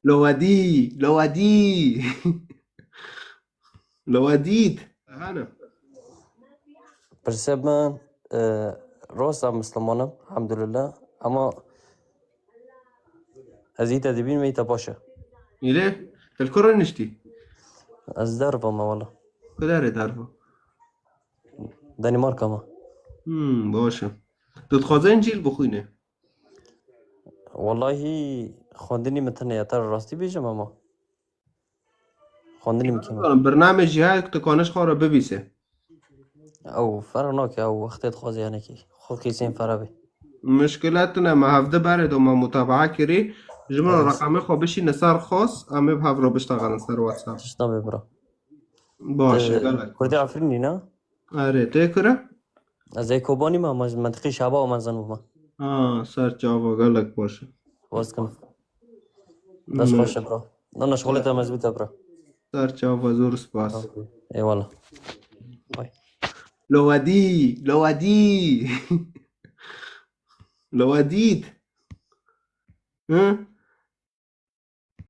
لو ودي لو وديت هنا. برسب من راستم مسلمانم الحمدلله اما ازيت ادبین میتا باشه إليه الكرة نشتي از دربم والله كدار تعرفه. دنمارک ما باشه تتخوازن جيل بخوينه. والله خواندنی متن یاتر راستی بیجم اما خواندنی میکنم برنامج هاي تكونش خورا ببيسه. او فرق ناکه او وقتت خوازی یعنی کی خود کیسین فرابی مشكلتنا ما هفده برد وما متابعة كري جمله از رقمي خو بشي نصار خاص أمي بهفرو بشتغل نصار واتساب. تشنا ببرا باشه قالك کردی باشه. عفرینی نه آره تكره. از ای کوبانی ما منطقی شبا و منزن ما سر جاوا قالك باشه. باز کن دست خوشه برا نه نشغلت هم از بیتا برا سر جاوا زور سپاس. ای والا بای لو ودي لو وديت. ها